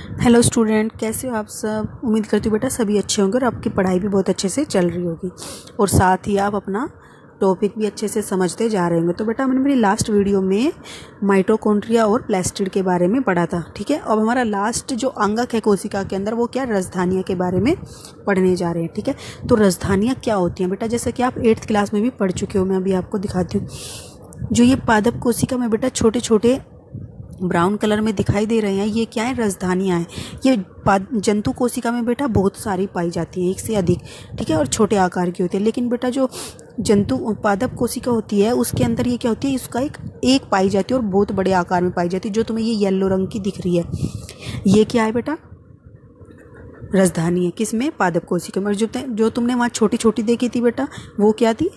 Hello student, कैसे हो आप सब। उम्मीद करती हूँ बेटा सभी अच्छे होंगे और आपकी पढ़ाई भी बहुत अच्छे से चल रही होगी और साथ ही आप अपना टॉपिक भी अच्छे से समझते जा रहे होंगे। तो बेटा हमने मेरी लास्ट वीडियो में माइटोकॉन्ड्रिया और प्लास्टिड के बारे में पढ़ा था, ठीक है। अब हमारा लास्ट जो अंगक है कोशिका के अंदर वो क्या, राजधानियाँ के बारे में पढ़ने जा रहे हैं, ठीक है। तो राजधानियाँ क्या होती हैं बेटा, जैसे कि आप 8th क्लास में भी पढ़ चुके हो, मैं अभी आपको दिखाती हूँ। जो ये पादप कोशिका में बेटा छोटे छोटे ब्राउन कलर में दिखाई दे रहे हैं, ये क्या है, राजधानियाँ हैं। ये जंतु कोशिका में बेटा बहुत सारी पाई जाती हैं, एक से अधिक, ठीक है, और छोटे आकार की होती है। लेकिन बेटा जो जंतु पादप कोशिका होती है उसके अंदर ये क्या होती है, इसका एक पाई जाती है और बहुत बड़े आकार में पाई जाती है। जो तुम्हें ये येलो रंग की दिख रही है ये क्या है बेटा, राजधानी है। किसमें, पादप कोशिका में। और जो तुमने वहाँ छोटी छोटी देखी थी बेटा वो क्या थी,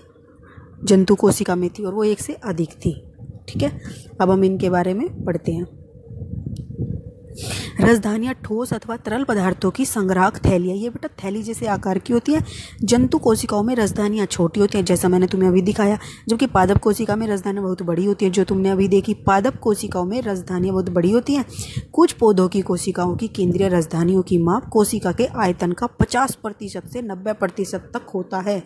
जंतु कोशिका में थी और वो एक से अधिक थी, ठीक है। अब हम इनके बारे में पढ़ते हैं। राजधानियाँ ठोस अथवा तरल पदार्थों की संग्राहक थैलियाँ, ये बेटा थैली जैसे आकार की होती है। जंतु कोशिकाओं में राजधानियाँ छोटी होती हैं, जैसा मैंने तुम्हें अभी दिखाया, जबकि पादप कोशिका में राजधानियाँ बहुत बड़ी होती हैं। जो तुमने अभी देखी, पादप कोशिकाओं में राजधानियाँ बहुत बड़ी होती हैं। कुछ पौधों की कोशिकाओं की केंद्रीय राजधानियों की माप कोशिका के आयतन का 50% से 90% तक होता है।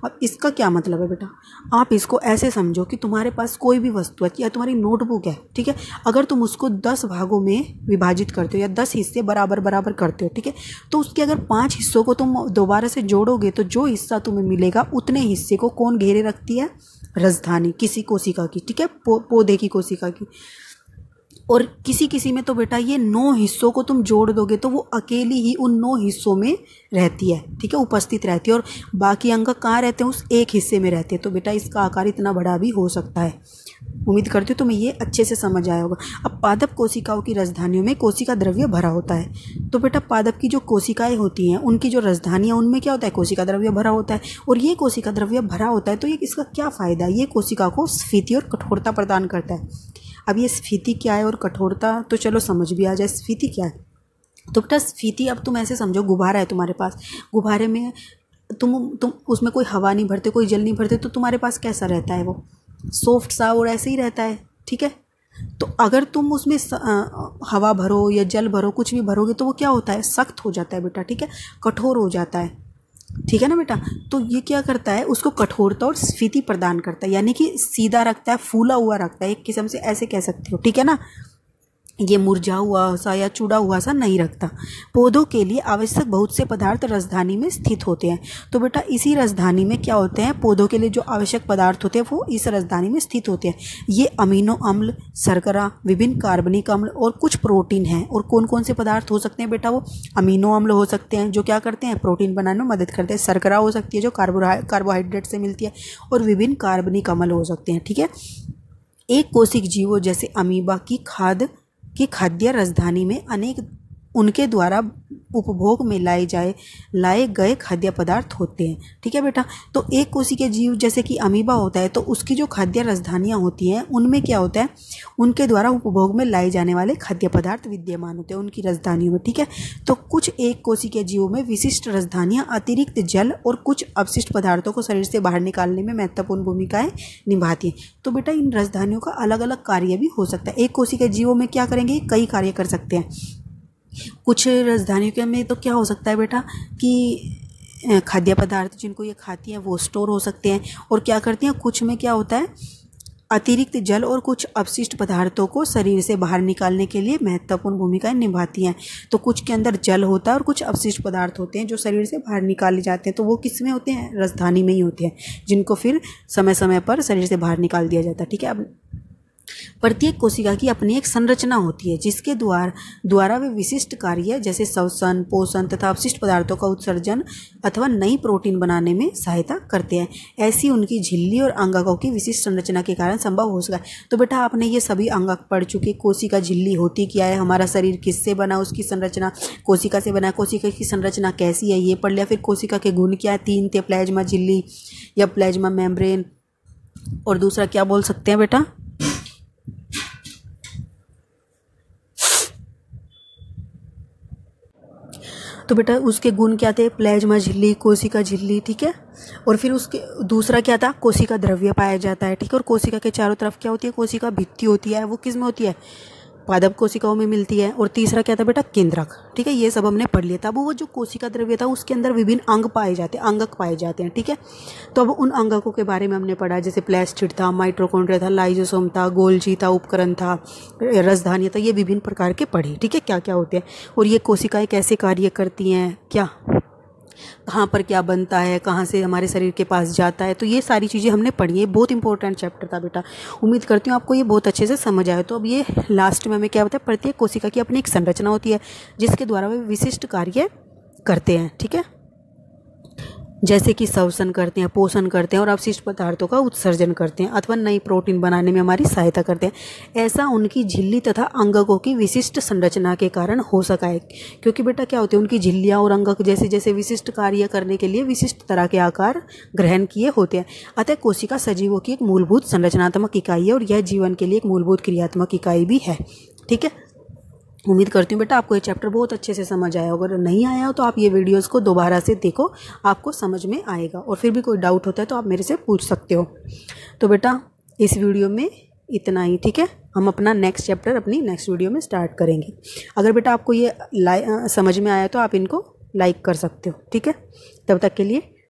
अब इसका क्या मतलब है बेटा, आप इसको ऐसे समझो कि तुम्हारे पास कोई भी वस्तु है या तुम्हारी नोटबुक है, ठीक है। अगर तुम उसको 10 भागों में विभाजित करते हो या 10 हिस्से बराबर बराबर करते हो, ठीक है, तो उसके अगर 5 हिस्सों को तुम दोबारा से जोड़ोगे तो जो हिस्सा तुम्हें मिलेगा उतने हिस्से को कौन घेरे रखती है, राजधानी, किसी कोशिका की, ठीक है, पौधे की कोशिका की। और किसी किसी में तो बेटा ये 9 हिस्सों को तुम जोड़ दोगे तो वो अकेली ही उन 9 हिस्सों में रहती है, ठीक है, उपस्थित रहती है। और बाकी अंग कहाँ रहते हैं, उस एक हिस्से में रहते हैं। तो बेटा इसका आकार इतना बड़ा भी हो सकता है। उम्मीद करती हूँ तुम्हें ये अच्छे से समझ आया होगा। अब पादप कोशिकाओं की राजधानियों में कोशिका द्रव्य भरा होता है। तो बेटा पादप की जो कोशिकाएं होती हैं उनकी जो राजधानियाँ, उनमें क्या होता है, कोशिका द्रव्य भरा होता है। और ये कोशिका द्रव्य भरा होता है तो ये इसका क्या फ़ायदा है, ये कोशिका को स्फीति और कठोरता प्रदान करता है। अब ये स्फीति क्या है और कठोरता तो चलो समझ भी आ जाए। स्फीति क्या है, तो बेटा स्फीति अब तुम ऐसे समझो, गुब्बारा है तुम्हारे पास, गुब्बारे में तुम उसमें कोई हवा नहीं भरते, कोई जल नहीं भरते, तो तुम्हारे पास कैसा रहता है, वो सॉफ्ट सा और ऐसे ही रहता है, ठीक है। तो अगर तुम उसमें हवा भरो या जल भरो, कुछ भी भरोगे तो वो क्या होता है, सख्त हो जाता है बेटा, ठीक है, कठोर हो जाता है, ठीक है ना बेटा। तो ये क्या करता है, उसको कठोरता और स्फीति प्रदान करता है, यानी कि सीधा रखता है, फूला हुआ रखता है, एक किस्म से ऐसे कह सकते हो, ठीक है ना। ये मुरझा हुआ सा या चूड़ा हुआ सा नहीं रखता। पौधों के लिए आवश्यक बहुत से पदार्थ राजधानी में स्थित होते हैं। तो बेटा इसी राजधानी में क्या होते हैं, पौधों के लिए जो आवश्यक पदार्थ होते हैं वो इस राजधानी में स्थित होते हैं। ये अमीनो अम्ल, शर्करा, विभिन्न कार्बनिक अम्ल और कुछ प्रोटीन हैं। और कौन कौन से पदार्थ हो सकते हैं बेटा, वो अमीनो अम्ल हो सकते हैं जो क्या करते हैं, प्रोटीन बनाने में मदद करते हैं। शर्करा हो सकती है जो कार्बोहाइड्रेट से मिलती है। और विभिन्न कार्बनिक अम्ल हो सकते हैं, ठीक है। एक कोशिक जीवों जैसे अमीबा की खाद्य राजधानी में अनेक उनके द्वारा उपभोग में लाए गए खाद्य पदार्थ होते हैं, ठीक है बेटा। तो एक कोशिकीय जीव जैसे कि अमीबा होता है तो उसकी जो खाद्य राजधानियाँ होती हैं उनमें क्या होता है, उनके द्वारा उपभोग में लाए जाने वाले खाद्य पदार्थ विद्यमान होते हैं उनकी राजधानियों में, ठीक है। तो कुछ एक कोशिकीय जीवों में विशिष्ट राजधानियाँ अतिरिक्त जल और कुछ अपशिष्ट पदार्थों को शरीर से बाहर निकालने में महत्वपूर्ण भूमिकाएं निभाती हैं। तो बेटा इन राजधानियों का अलग अलग कार्य भी हो सकता है। एक कोशिकीय जीवों में क्या करेंगे, कई कार्य कर सकते हैं। कुछ राजधानियों के में तो क्या हो सकता है बेटा कि खाद्य पदार्थ जिनको ये खाती हैं वो स्टोर हो सकते हैं। और क्या करती हैं, कुछ में क्या होता है, अतिरिक्त जल और कुछ अपशिष्ट पदार्थों को शरीर से बाहर निकालने के लिए महत्वपूर्ण भूमिकाएं निभाती हैं। तो कुछ के अंदर जल होता है और कुछ अपशिष्ट पदार्थ होते हैं जो शरीर से बाहर निकाले जाते हैं। तो वो किस में होते हैं, राजधानी में ही होते हैं, जिनको फिर समय समय पर शरीर से बाहर निकाल दिया जाता है, ठीक है। अब प्रत्येक कोशिका की अपनी एक संरचना होती है जिसके द्वारा वे विशिष्ट कार्य जैसे श्वसन, पोषण तथा अपशिष्ट पदार्थों का उत्सर्जन अथवा नई प्रोटीन बनाने में सहायता करते हैं। ऐसी उनकी झिल्ली और अंगकों की विशिष्ट संरचना के कारण संभव हो सका है। तो बेटा आपने ये सभी अंगक पढ़ चुके। कोशिका झिल्ली होती क्या है, हमारा शरीर किससे बना, उसकी संरचना कोशिका से बना, कोशिका की संरचना कैसी है ये पढ़ लिया। फिर कोशिका के गुण क्या है, 3 थे, प्लाज्मा झिल्ली या प्लाज्मा मेम्ब्रेन, और दूसरा क्या बोल सकते हैं बेटा, तो बेटा उसके गुण क्या थे, प्लाज्मा झिल्ली, कोशिका झिल्ली, ठीक है। और फिर उसके दूसरा क्या था, कोशिका द्रव्य पाया जाता है, ठीक है। और कोशिका के चारों तरफ क्या होती है, कोशिका भित्ति होती है। वो किस में होती है, पादप कोशिकाओं में मिलती है, और तीसरा क्या था बेटा, केंद्रक। ठीक है, ये सब हमने पढ़ लिया था। अब वो जो कोशिका द्रव्य था उसके अंदर विभिन्न अंग पाए जाते हैं, अंगक पाए जाते हैं। ठीक है, तो अब उन अंगकों के बारे में हमने पढ़ा, जैसे प्लास्टिड था, माइटोकॉन्ड्रिया था, लाइसोसोम था, गोल्जी था, उपकरण था, रसधानी था, ये विभिन्न प्रकार के पढ़े। ठीक है, क्या क्या होते हैं और ये कोशिकाएं कैसे कार्य करती हैं, क्या कहाँ पर क्या बनता है, कहाँ से हमारे शरीर के पास जाता है, तो ये सारी चीज़ें हमने पढ़ी है। बहुत इंपॉर्टेंट चैप्टर था बेटा। उम्मीद करती हूँ आपको ये बहुत अच्छे से समझ आए। तो अब ये लास्ट में हमें क्या बताया, प्रत्येक कोशिका की अपनी एक संरचना होती है जिसके द्वारा वे विशिष्ट कार्य करते हैं। ठीक है, जैसे कि श्वसन करते हैं, पोषण करते हैं और अवशिष्ट पदार्थों का उत्सर्जन करते हैं अथवा नई प्रोटीन बनाने में हमारी सहायता करते हैं। ऐसा उनकी झिल्ली तथा अंगकों की विशिष्ट संरचना के कारण हो सका है, क्योंकि बेटा क्या होते हैं, उनकी झिल्लियाँ और अंगक जैसे जैसे विशिष्ट कार्य करने के लिए विशिष्ट तरह के आकार ग्रहण किए होते हैं। अतः कोशिका सजीवों की एक मूलभूत संरचनात्मक इकाई है और यह जीवन के लिए एक मूलभूत क्रियात्मक इकाई भी है। ठीक है, उम्मीद करती हूँ बेटा आपको ये चैप्टर बहुत अच्छे से समझ आया। अगर नहीं आया हो तो आप ये वीडियोस को दोबारा से देखो, आपको समझ में आएगा। और फिर भी कोई डाउट होता है तो आप मेरे से पूछ सकते हो। तो बेटा इस वीडियो में इतना ही। ठीक है, हम अपना नेक्स्ट चैप्टर अपनी नेक्स्ट वीडियो में स्टार्ट करेंगे। अगर बेटा आपको ये समझ में आया तो आप इनको लाइक कर सकते हो। ठीक है, तब तक के लिए